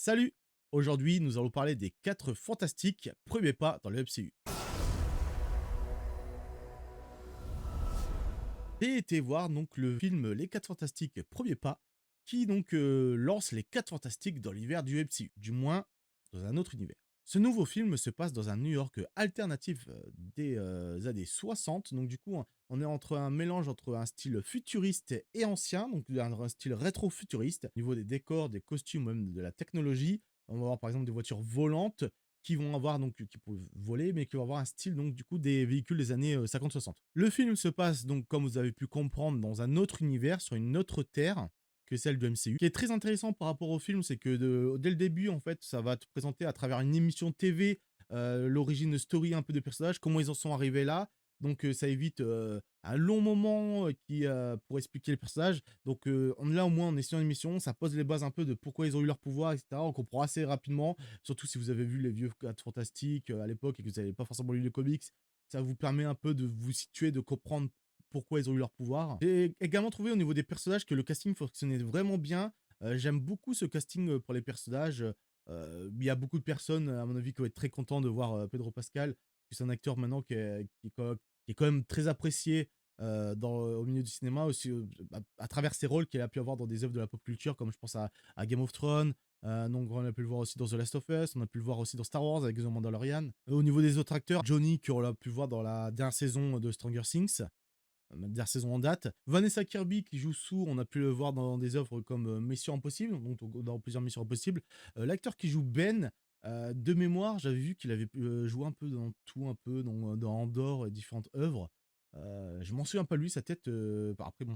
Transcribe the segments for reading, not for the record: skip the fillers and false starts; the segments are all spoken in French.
Salut! Aujourd'hui, nous allons parler des 4 fantastiques premiers pas dans le MCU. J'ai été voir donc le film Les 4 fantastiques premiers pas qui donc lance les 4 fantastiques dans l'univers du MCU, du moins dans un autre univers. Ce nouveau film se passe dans un New York alternatif des années 60, donc du coup on est entre un mélange entre un style futuriste et ancien, donc un style rétro-futuriste, au niveau des décors, des costumes, même de la technologie. On va avoir par exemple des voitures volantes qui vont avoir donc qui peuvent voler, mais qui vont avoir un style donc du coup des véhicules des années 50-60. Le film se passe donc, comme vous avez pu comprendre, dans un autre univers, sur une autre terre que celle du MCU. Ce qui est très intéressant par rapport au film, c'est que dès le début, en fait, ça va te présenter à travers une émission TV l'origine story un peu des personnages, comment ils en sont arrivés là. Donc ça évite un long moment pour expliquer les personnages. Donc là au moins on est sur une émission, ça pose les bases un peu de pourquoi ils ont eu leur pouvoir, etc. On comprend assez rapidement, surtout si vous avez vu les vieux 4 Fantastiques à l'époque et que vous n'avez pas forcément lu les comics. Ça vous permet un peu de vous situer, de comprendre pourquoi ils ont eu leur pouvoir. J'ai également trouvé au niveau des personnages que le casting fonctionnait vraiment bien. J'aime beaucoup ce casting pour les personnages. Il y a beaucoup de personnes, à mon avis, qui vont être très contents de voir Pedro Pascal, parce que c'est un acteur maintenant qui est quand même très apprécié au milieu du cinéma, aussi à travers ses rôles qu'il a pu avoir dans des œuvres de la pop culture, comme je pense à Game of Thrones. Donc on a pu le voir aussi dans The Last of Us, on a pu le voir aussi dans Star Wars avec The Mandalorian. Au niveau des autres acteurs, Johnny, qu'on a pu voir dans la dernière saison de Stranger Things, ma dernière saison en date. Vanessa Kirby qui joue Sue, on a pu le voir dans des œuvres comme Mission Impossible, donc dans plusieurs Missions Impossibles. L'acteur qui joue Ben, de mémoire, j'avais vu qu'il avait joué un peu dans tout, un peu dans Andorre et différentes œuvres. Je m'en souviens pas lui, sa tête. Après, bon,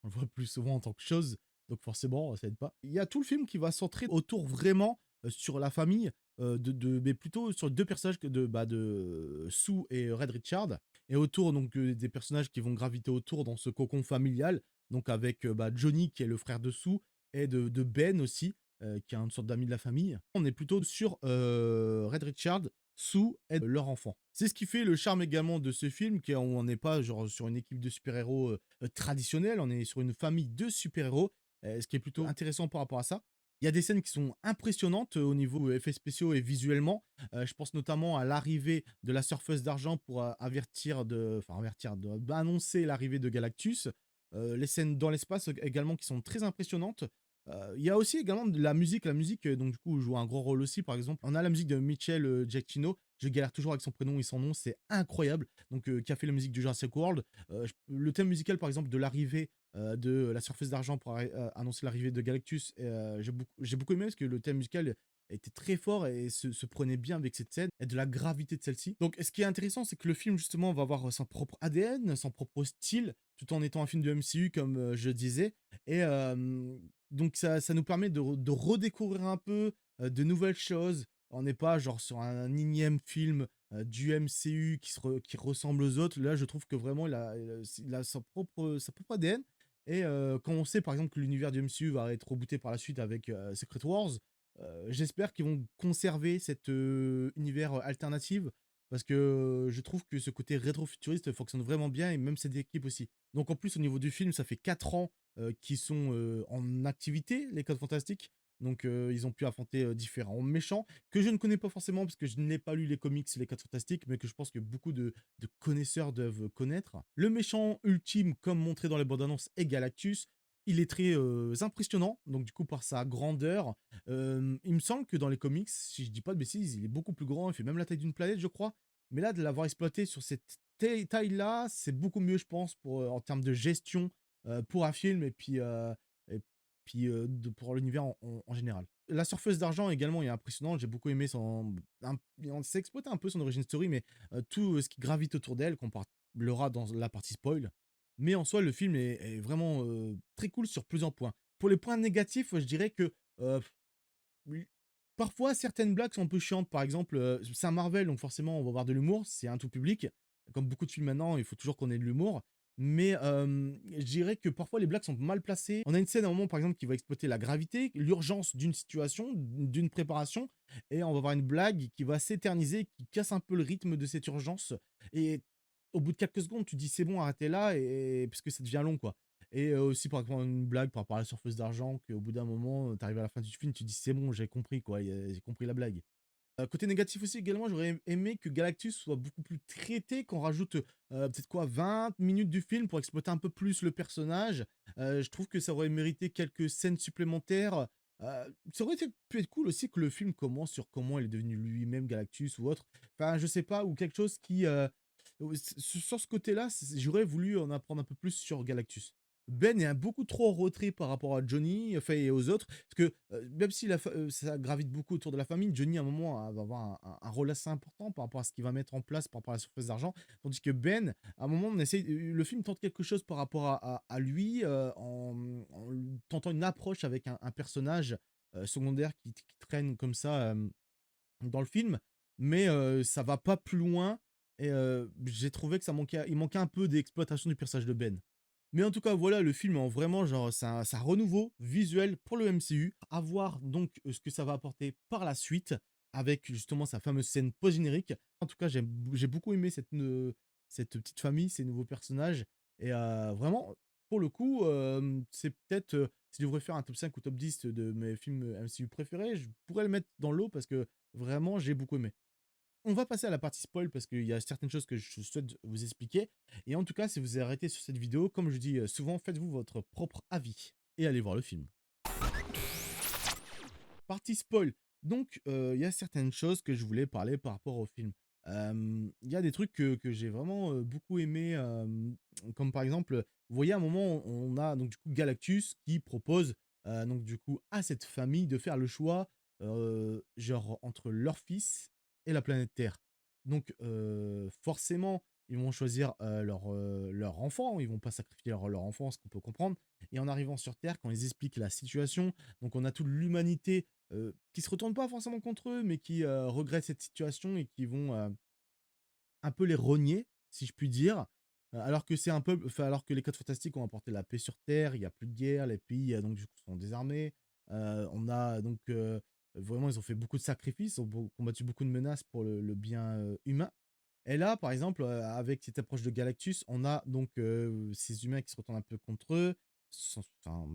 on le voit plus souvent en tant que chose, donc forcément, ça aide pas. Il y a tout le film qui va centrer autour vraiment sur la famille, mais plutôt sur deux personnages de Sue et Red Richard, et autour donc des personnages qui vont graviter autour dans ce cocon familial, donc avec Johnny qui est le frère de Sue et de Ben aussi, qui est une sorte d'ami de la famille. On est plutôt sur Red Richard, Sue et leur enfant. C'est ce qui fait le charme également de ce film, où on n'est pas genre sur une équipe de super-héros traditionnelle, on est sur une famille de super-héros, ce qui est plutôt intéressant par rapport à ça. Il y a des scènes qui sont impressionnantes au niveau effets spéciaux et visuellement. Je pense notamment à l'arrivée de la surfeuse d'argent pour annoncer l'arrivée de Galactus. Les scènes dans l'espace également qui sont très impressionnantes. Il y a aussi également de la musique donc du coup joue un gros rôle aussi. Par exemple, on a la musique de Michel Giacchino, je galère toujours avec son prénom et son nom, c'est incroyable, donc qui a fait la musique du Jurassic World. Le thème musical par exemple de l'arrivée de la surface d'argent pour annoncer l'arrivée de Galactus, j'ai beaucoup aimé parce que le thème musical était très fort et se prenait bien avec cette scène et de la gravité de celle-ci. Donc ce qui est intéressant, c'est que le film justement va avoir son propre ADN, son propre style, tout en étant un film de MCU comme je disais. Et donc ça nous permet de redécouvrir un peu de nouvelles choses. On n'est pas genre sur un énième film du MCU qui ressemble aux autres. Là, je trouve que vraiment, il a sa propre ADN. Et quand on sait, par exemple, que l'univers du MCU va être rebooté par la suite avec Secret Wars, j'espère qu'ils vont conserver cet univers alternatif, parce que je trouve que ce côté rétro-futuriste fonctionne vraiment bien, et même cette équipe aussi. Donc en plus, au niveau du film, ça fait 4 ans qui sont en activité, les 4 Fantastiques. Donc ils ont pu affronter différents méchants que je ne connais pas forcément parce que je n'ai pas lu les comics Les 4 Fantastiques, mais que je pense que beaucoup de connaisseurs doivent connaître. Le méchant ultime, comme montré dans les bandes annonces, est Galactus. Il est très impressionnant, donc du coup par sa grandeur. Il me semble que dans les comics, si je dis pas de bêtises, il est beaucoup plus grand, il fait même la taille d'une planète, je crois. Mais là, de l'avoir exploité sur cette taille-là, c'est beaucoup mieux, je pense, en termes de gestion pour un film, pour l'univers en général. La surfeuse d'argent également est impressionnante. J'ai beaucoup aimé on s'est exploité un peu son origin story, mais tout ce qui gravite autour d'elle, qu'on parlera dans la partie spoil. Mais en soi, le film est vraiment très cool sur plusieurs points. Pour les points négatifs, je dirais que euh, oui, parfois certaines blagues sont un peu chiantes. Par exemple, c'est un Marvel, donc forcément on va avoir de l'humour, c'est un tout public. Comme beaucoup de films maintenant, il faut toujours qu'on ait de l'humour. Mais je dirais que parfois les blagues sont mal placées. On a une scène à un moment par exemple qui va exploiter la gravité, l'urgence d'une situation, d'une préparation, et on va avoir une blague qui va s'éterniser, qui casse un peu le rythme de cette urgence. Et au bout de quelques secondes, tu dis c'est bon, arrêtez là, et parce que ça devient long quoi. et aussi par exemple une blague par rapport à la surfeuse d'argent qu'au bout d'un moment, tu arrives à la fin du film, tu dis: «C'est bon, j'ai compris quoi, j'ai compris la blague». Côté négatif aussi également, j'aurais aimé que Galactus soit beaucoup plus traité, qu'on rajoute, peut-être quoi 20 minutes du film pour exploiter un peu plus le personnage. Je trouve que ça aurait mérité quelques scènes supplémentaires. Ça aurait pu être cool aussi que le film commence sur comment il est devenu lui-même Galactus ou autre. Enfin, je sais pas, ou quelque chose qui, sur ce côté-là, j'aurais voulu en apprendre un peu plus sur Galactus. Ben est un beaucoup trop en retrait par rapport à Johnny, enfin et aux autres. Parce que, même si ça gravite beaucoup autour de la famille, Johnny à un moment va avoir un rôle assez important par rapport à ce qu'il va mettre en place par rapport à la surface d'argent. Tandis que Ben, à un moment, on essaye le film tente quelque chose par rapport à lui, en tentant une approche avec un personnage, secondaire qui traîne comme ça, dans le film, mais ça va pas plus loin et j'ai trouvé que il manquait un peu d'exploitation du personnage de Ben. Mais en tout cas, voilà, le film en vraiment genre c'est un renouveau visuel pour le MCU. À voir donc, ce que ça va apporter par la suite avec justement sa fameuse scène post-générique. En tout cas, j'ai beaucoup aimé cette petite famille, ces nouveaux personnages et vraiment, pour le coup, c'est peut-être, si je devrais faire un top 5 ou top 10 de mes films MCU préférés, je pourrais le mettre dans l'eau parce que vraiment, j'ai beaucoup aimé. On va passer à la partie spoil parce qu'il y a certaines choses que je souhaite vous expliquer. Et en tout cas, si vous arrêtez sur cette vidéo, comme je dis souvent, faites-vous votre propre avis et allez voir le film. Partie spoil. Donc, il y a certaines choses que je voulais parler par rapport au film. Il y a des trucs que j'ai vraiment beaucoup aimé, comme par exemple, vous voyez, à un moment, on a donc du coup Galactus qui propose donc du coup à cette famille de faire le choix, genre entre leur fils et la planète Terre. Donc, forcément, ils vont choisir leur enfant, ils vont pas sacrifier leur enfant, ce qu'on peut comprendre. Et en arrivant sur Terre, quand ils expliquent la situation, donc on a toute l'humanité qui se retournent pas forcément contre eux, mais qui regrettent cette situation et qui vont un peu les rogner, si je puis dire. Alors que c'est un peu, enfin, alors que les 4 Fantastiques ont apporté la paix sur Terre, il y a plus de guerre, les pays donc du coup sont désarmés. On a donc vraiment ils ont fait beaucoup de sacrifices, ont combattu beaucoup de menaces pour le bien humain. Et là, par exemple, avec cette approche de Galactus, on a donc ces humains qui se retournent un peu contre eux, enfin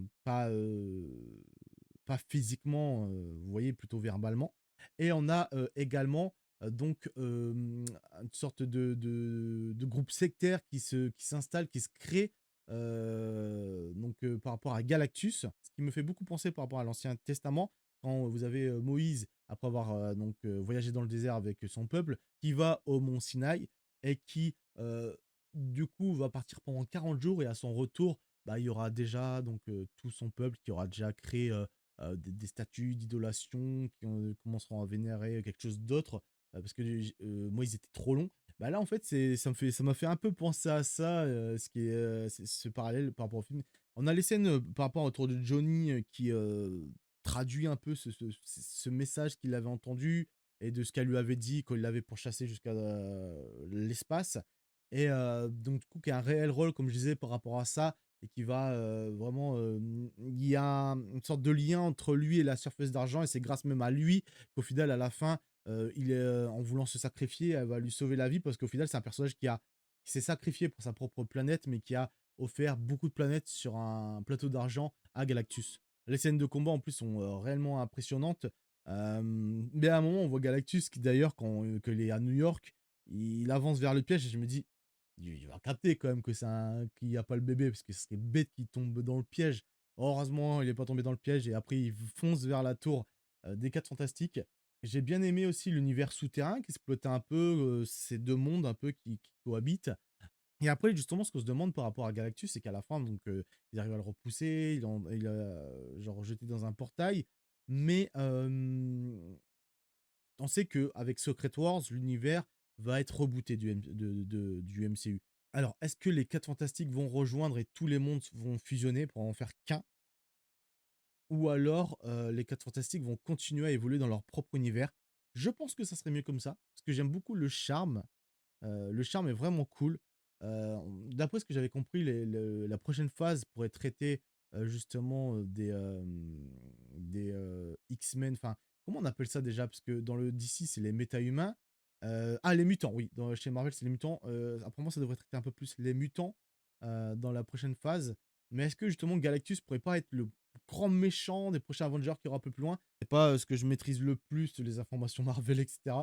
pas physiquement, vous voyez, plutôt verbalement. Et on a également donc une sorte de groupe sectaire qui s'installe, qui se crée donc par rapport à Galactus, ce qui me fait beaucoup penser par rapport à l'Ancien Testament, quand vous avez Moïse, après avoir donc voyagé dans le désert avec son peuple, qui va au mont Sinaï et qui du coup va partir pendant 40 jours et à son retour, bah, il y aura déjà donc tout son peuple qui aura déjà créé des statues d'idolation qui commenceront à vénérer quelque chose d'autre parce que moi ils étaient trop longs. Bah là en fait ça m'a fait un peu penser à ça, ce qui est ce parallèle par rapport au film. On a les scènes par rapport autour de Johnny qui traduit un peu ce message qu'il avait entendu et de ce qu'elle lui avait dit quand il l'avait pourchassé jusqu'à l'espace. Et donc du coup qui a un réel rôle comme je disais par rapport à ça et qui va vraiment, il y a une sorte de lien entre lui et la surface d'argent et c'est grâce même à lui qu'au final à la fin, il est, en voulant se sacrifier, elle va lui sauver la vie parce qu'au final c'est un personnage qui s'est sacrifié pour sa propre planète, mais qui a offert beaucoup de planètes sur un plateau d'argent à Galactus. Les scènes de combat en plus sont réellement impressionnantes. Mais à un moment on voit Galactus qui d'ailleurs quand il est à New York, il avance vers le piège et je me dis il va capter quand même que qu'il n'y a pas le bébé, parce que ce serait bête qu'il tombe dans le piège. Heureusement, il n'est pas tombé dans le piège et après il fonce vers la tour des 4 Fantastiques. J'ai bien aimé aussi l'univers souterrain qui exploitait un peu ces deux mondes un peu qui cohabitent. Et après, justement, ce qu'on se demande par rapport à Galactus, c'est qu'à la fin, donc, ils arrivent à le repousser, il a genre jeté dans un portail. Mais on sait qu'avec Secret Wars, l'univers va être rebooté du MCU. Alors, est-ce que les 4 Fantastiques vont rejoindre et tous les mondes vont fusionner pour en faire qu'un? Ou alors, les 4 Fantastiques vont continuer à évoluer dans leur propre univers? Je pense que ça serait mieux comme ça, parce que j'aime beaucoup le charme. Le charme est vraiment cool. D'après ce que j'avais compris, la prochaine phase pourrait traiter justement des X-Men. Enfin, comment on appelle ça déjà? Parce que dans le DC, c'est les méta-humains. Les mutants, oui. Chez Marvel, c'est les mutants. Apparemment, ça devrait traiter un peu plus les mutants dans la prochaine phase. mais est-ce que justement Galactus pourrait pas être le grand méchant des prochains Avengers qui aura un peu plus loin? C'est pas ce que je maîtrise le plus, les informations Marvel, etc.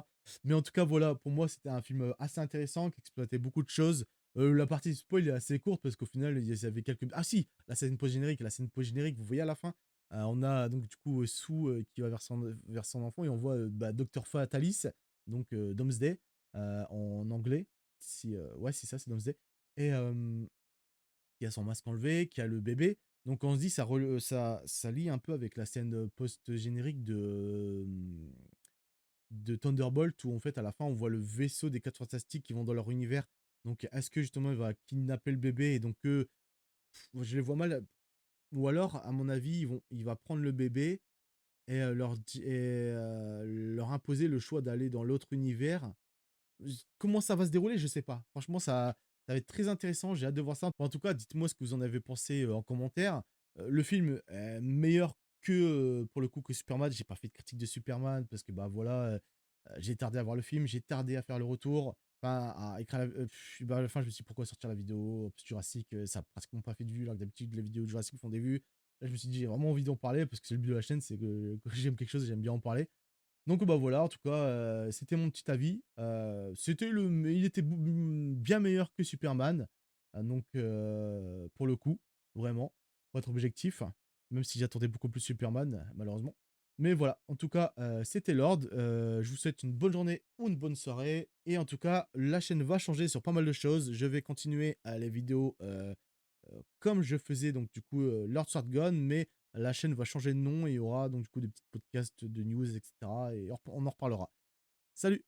Mais en tout cas, voilà, pour moi, c'était un film assez intéressant qui exploitait beaucoup de choses. La partie spoil est assez courte parce qu'au final, il y avait quelques. Ah si, la scène post-générique, vous voyez à la fin, on a donc du coup Sue qui va vers son enfant et on voit Dr. Fatalis, donc Doomsday en anglais. Si, ouais, c'est ça, c'est Doomsday. Et qui a son masque enlevé, qui a le bébé. Donc on se dit, ça lie un peu avec la scène post-générique de Thunderbolt, où en fait à la fin on voit le vaisseau des 4 Fantastiques qui vont dans leur univers. Donc est-ce que justement il va kidnapper le bébé et donc je les vois mal. Ou alors, à mon avis, il va prendre le bébé et leur imposer le choix d'aller dans l'autre univers. Comment ça va se dérouler, je sais pas. Franchement, ça va être très intéressant. J'ai hâte de voir ça. En tout cas, dites-moi ce que vous en avez pensé en commentaire. Le film est meilleur que, pour le coup, que Superman. J'ai pas fait de critique de Superman parce que, bah voilà, j'ai tardé à voir le film, j'ai tardé à faire le retour. Enfin, à écrire bah, à la fin, je me suis dit pourquoi sortir la vidéo. Jurassic, ça a pratiquement pas fait de vues, alors que d'habitude, les vidéos de Jurassic font des vues. Là, je me suis dit, j'ai vraiment envie d'en parler parce que c'est le but de la chaîne, c'est que j'aime quelque chose, j'aime bien en parler. Donc bah voilà, en tout cas, c'était mon petit avis. Il était bien meilleur que Superman. Donc pour le coup, vraiment, pour être objectif, même si j'attendais beaucoup plus Superman, malheureusement. Mais voilà, en tout cas, c'était Lord. Je vous souhaite une bonne journée ou une bonne soirée. Et en tout cas, la chaîne va changer sur pas mal de choses. Je vais continuer les vidéos comme je faisais donc du coup Lord Swordgun, mais la chaîne va changer de nom et il y aura donc du coup des petits podcasts de news, etc. Et on en reparlera. Salut!